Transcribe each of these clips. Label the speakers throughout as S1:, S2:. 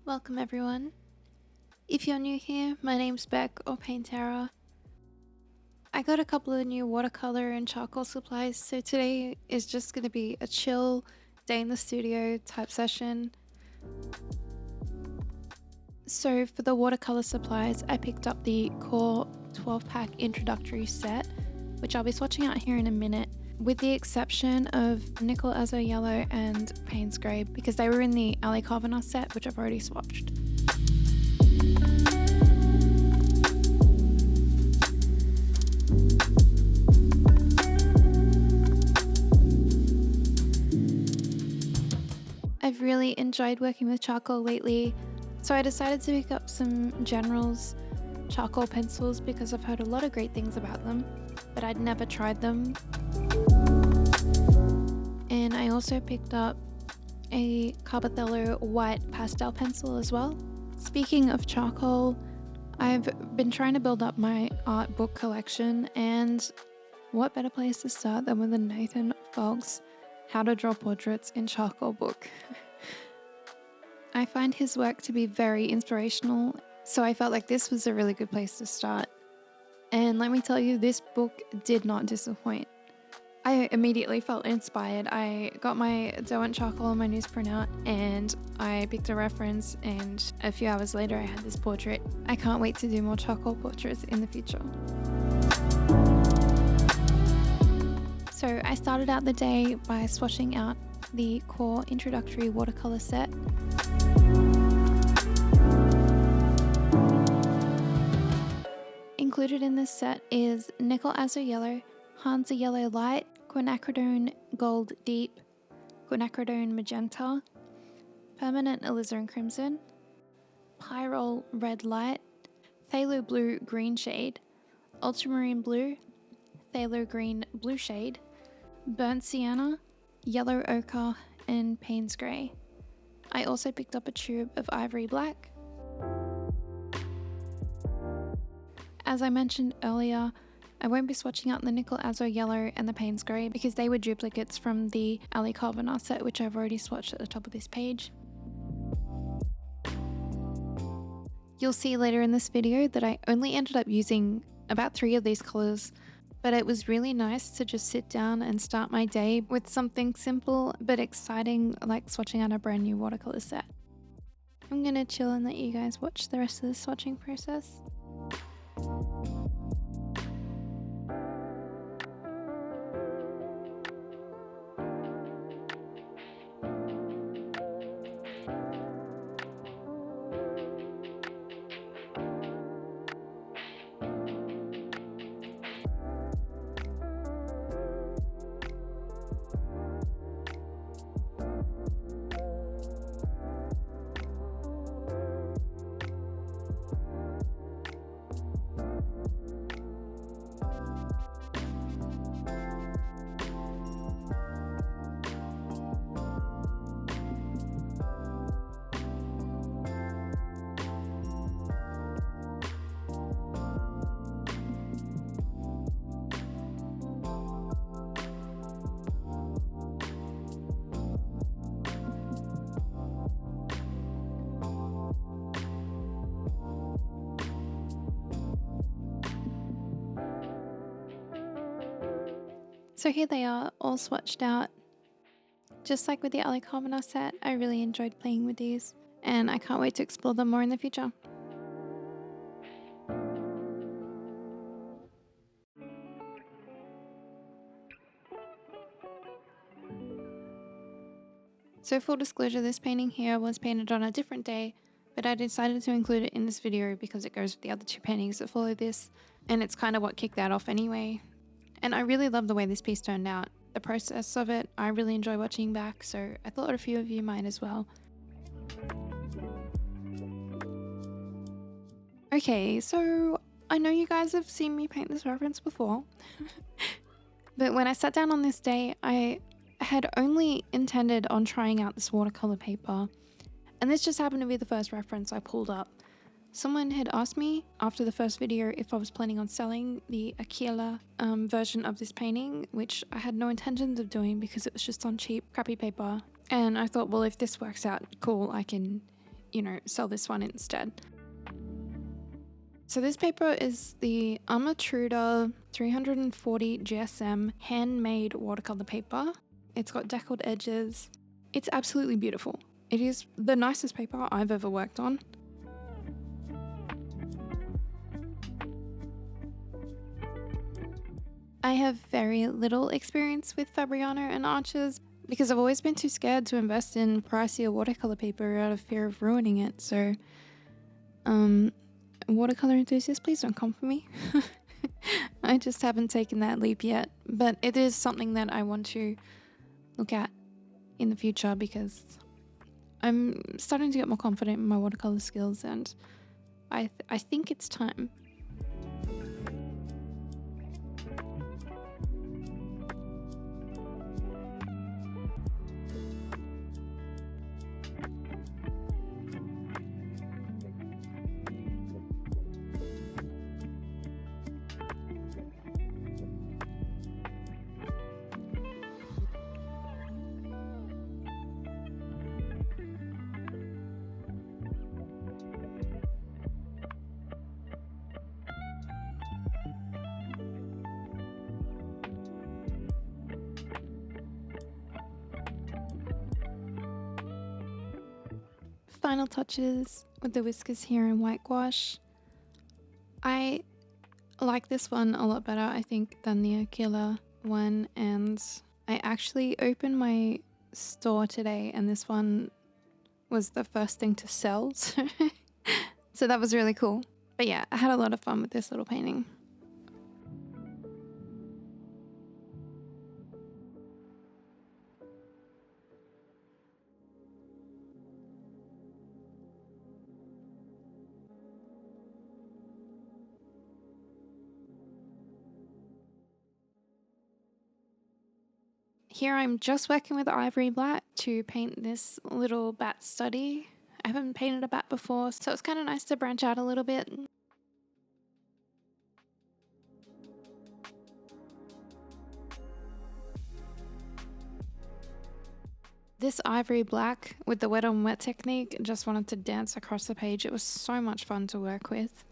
S1: Welcome everyone. If you're new here, my name's Beck or Paint Terror. I got a couple of new watercolor and charcoal supplies, so today is just going to be a chill day in the studio type session. So for the watercolor supplies, I picked up the Qor 12-pack Introductory set, which I'll be swatching out here in a minute, with the exception of Nickel Azo Yellow and Payne's Grey, because they were in the Ali Carbothello set, which I've already swatched. I've really enjoyed working with charcoal lately, so I decided to pick up some General's charcoal pencils because I've heard a lot of great things about them, but I'd never tried them. And I also picked up a Carbothello white pastel pencil as well. Speaking of charcoal, I've been trying to build up my art book collection, and what better place to start than with the Nathan Fowkes How to Draw Portraits in Charcoal book. I find his work to be very inspirational, so I felt like this was a really good place to start. And let me tell you, this book did not disappoint. I immediately felt inspired. I got my dough and charcoal on my newsprint out and I picked a reference, and a few hours later I had this portrait. I can't wait to do more charcoal portraits in the future. So I started out the day by swatching out the Qor Introductory Watercolor set. Included in this set is Nickel Azo Yellow, Hansa Yellow Light, Quinacridone Gold Deep, Quinacridone Magenta, Permanent Alizarin Crimson, Pyrrole Red Light, Phthalo Blue Green Shade, Ultramarine Blue, Phthalo Green Blue Shade, Burnt Sienna, Yellow Ochre, and Payne's Grey. I also picked up a tube of Ivory Black. As I mentioned earlier, I won't be swatching out the Nickel Azo Yellow and the Payne's Grey because they were duplicates from the Ali Carbothello set, which I've already swatched at the top of this page. You'll see later in this video that I only ended up using about 3 of these colours, but it was really nice to just sit down and start my day with something simple but exciting like swatching out a brand new watercolour set. I'm gonna chill and let you guys watch the rest of the swatching process. So here they are, all swatched out. Just like with the Ali Carbothello set, I really enjoyed playing with these, and I can't wait to explore them more in the future. So full disclosure, this painting here was painted on a different day, but I decided to include it in this video because it goes with the other 2 paintings that follow this, and it's kind of what kicked that off anyway. And I really love the way this piece turned out. The process of it, I really enjoy watching back, so I thought a few of you might as well. Okay, so I know you guys have seen me paint this reference before, but when I sat down on this day, I had only intended on trying out this watercolor paper, and this just happened to be the first reference I pulled up. Someone had asked me after the first video if I was planning on selling the Etchr version of this painting, which I had no intentions of doing because it was just on cheap, crappy paper. And I thought, well, if this works out, cool, I can sell this one instead. So this paper is the Amatruda 340 GSM handmade watercolor paper. It's got deckled edges. It's absolutely beautiful. It is the nicest paper I've ever worked on. I have very little experience with Fabriano and Arches because I've always been too scared to invest in pricier watercolor paper out of fear of ruining it. So, watercolor enthusiasts, please don't come for me. I just haven't taken that leap yet, but it is something that I want to look at in the future because I'm starting to get more confident in my watercolor skills, and I think it's time. Final touches with the whiskers here in white gouache. I like this one a lot better, I think, than the Etchr one, and I actually opened my store today and this one was the first thing to sell, so that was really cool. But yeah, I had a lot of fun with this little painting. Here I'm just working with ivory black to paint this little bat study. I haven't painted a bat before, so it's kind of nice to branch out a little bit. This ivory black with the wet on wet technique just wanted to dance across the page. It was so much fun to work with.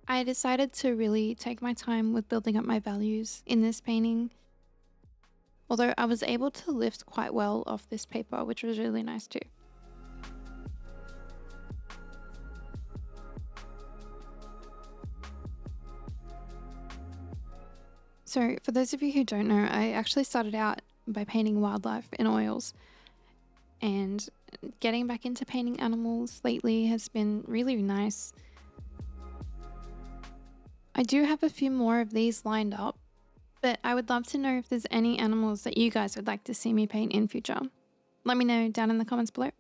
S1: I decided to really take my time with building up my values in this painting, although I was able to lift quite well off this paper, which was really nice too. So for those of you who don't know, I actually started out by painting wildlife in oils, and getting back into painting animals lately has been really nice. I do have a few more of these lined up, but I would love to know if there's any animals that you guys would like to see me paint in future. Let me know down in the comments below.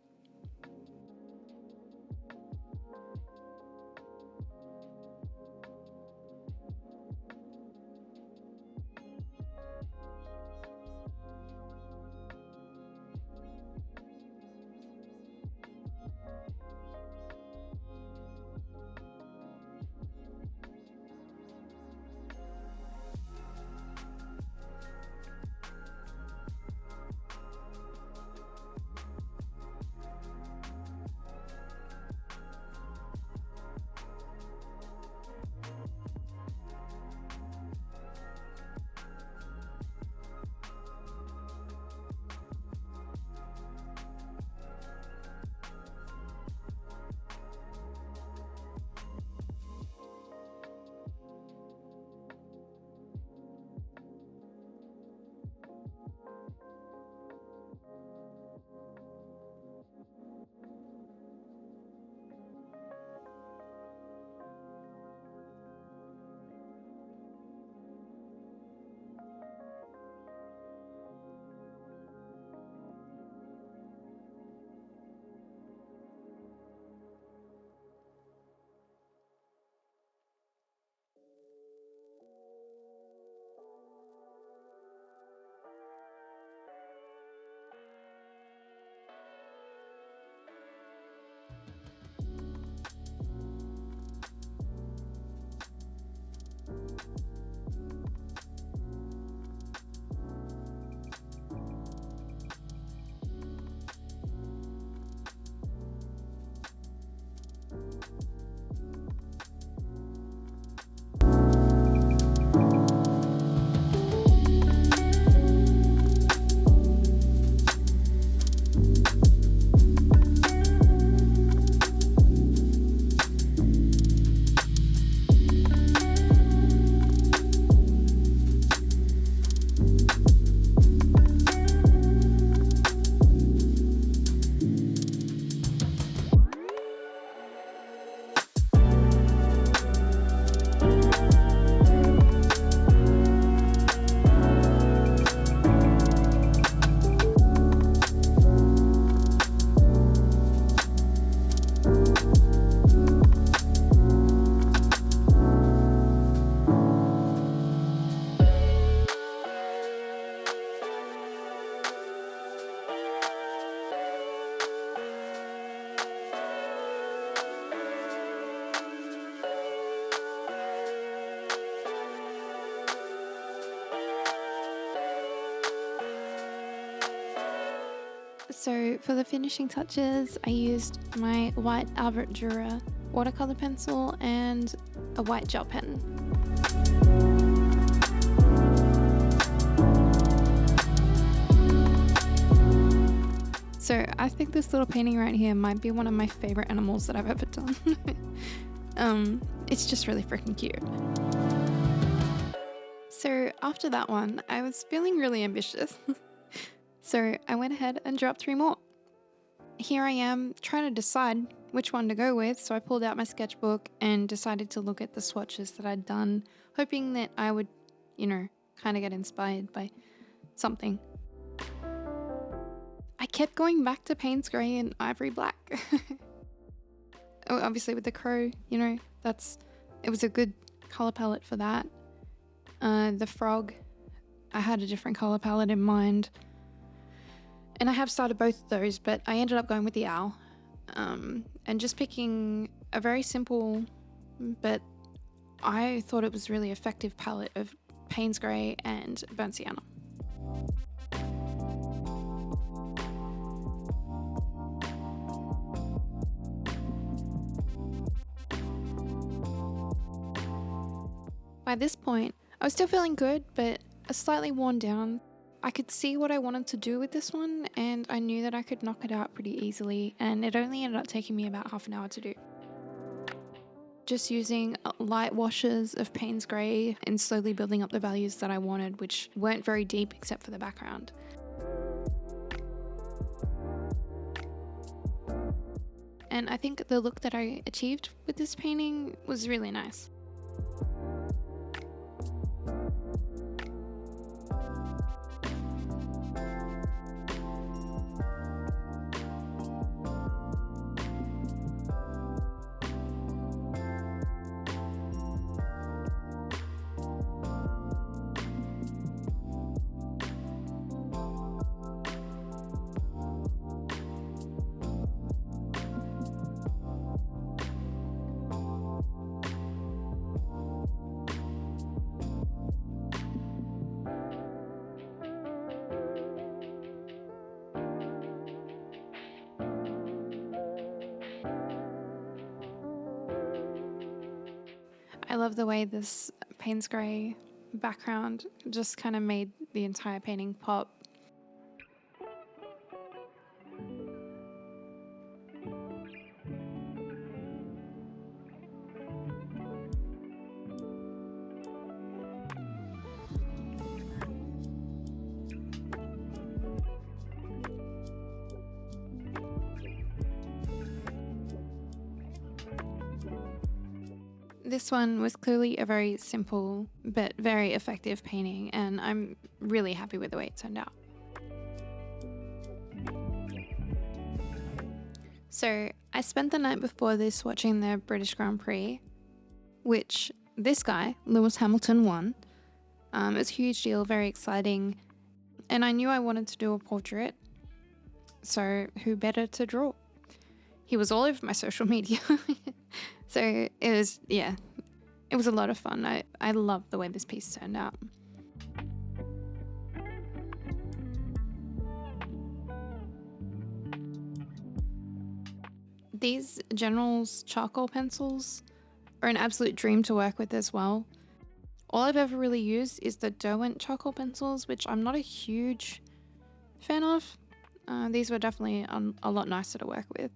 S1: So for the finishing touches, I used my white Amatruda watercolor pencil and a white gel pen. So I think this little painting right here might be one of my favorite animals that I've ever done. It's just really freaking cute. So after that one, I was feeling really ambitious. So I went ahead and dropped 3 more. Here I am trying to decide which one to go with. So I pulled out my sketchbook and decided to look at the swatches that I'd done, hoping that I would, kind of get inspired by something. I kept going back to Payne's Grey and Ivory Black. Obviously with the crow, it was a good color palette for that. The frog, I had a different color palette in mind. And I have started both of those, but I ended up going with the owl. And just picking a very simple, but I thought it was really effective palette of Payne's Grey and Burnt Sienna. By this point, I was still feeling good, but slightly worn down. I could see what I wanted to do with this one, and I knew that I could knock it out pretty easily, and it only ended up taking me about half an hour to do. Just using light washes of Payne's Grey and slowly building up the values that I wanted, which weren't very deep except for the background. And I think the look that I achieved with this painting was really nice. I love the way this Payne's Grey background just kind of made the entire painting pop. This one was clearly a very simple but very effective painting, and I'm really happy with the way it turned out. So I spent the night before this watching the British Grand Prix, which this guy, Lewis Hamilton, won. It was a huge deal, very exciting, and I knew I wanted to do a portrait, so who better to draw? He was all over my social media. So it was a lot of fun. I love the way this piece turned out. These General's charcoal pencils are an absolute dream to work with as well. All I've ever really used is the Derwent charcoal pencils, which I'm not a huge fan of. These were definitely a lot nicer to work with.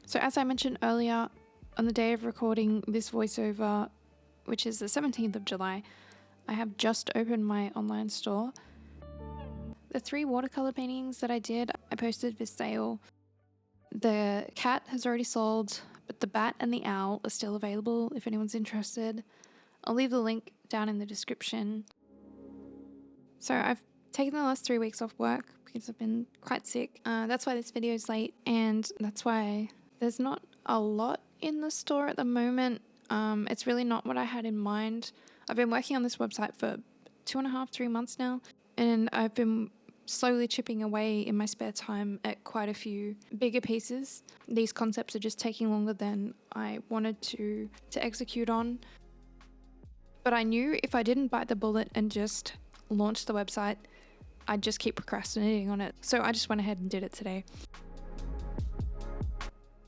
S1: So as I mentioned earlier, on the day of recording this voiceover, which is the 17th of July, I have just opened my online store. The 3 watercolor paintings that I did, I posted for sale. The cat has already sold, but the bat and the owl are still available if anyone's interested. I'll leave the link down in the description. So I've taken the last 3 weeks off work because I've been quite sick. That's why this video is late, and that's why there's not a lot in the store at the moment. It's really not what I had in mind. I've been working on this website for 2.5, 3 months now, and I've been slowly chipping away in my spare time at quite a few bigger pieces. These concepts are just taking longer than I wanted to execute on. But I knew if I didn't bite the bullet and just launch the website, I'd just keep procrastinating on it. So I just went ahead and did it today.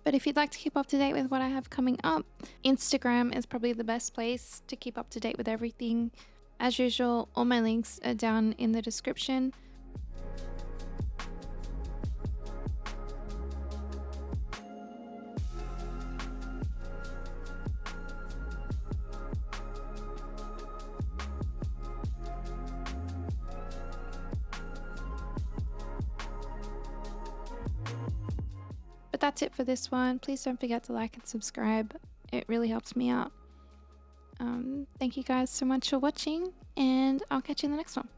S1: But if you'd like to keep up to date with what I have coming up, Instagram is probably the best place to keep up to date with everything. As usual, all my links are down in the description. But that's it for this one. Please don't forget to like and subscribe. It really helps me out. Thank you guys so much for watching, and I'll catch you in the next one.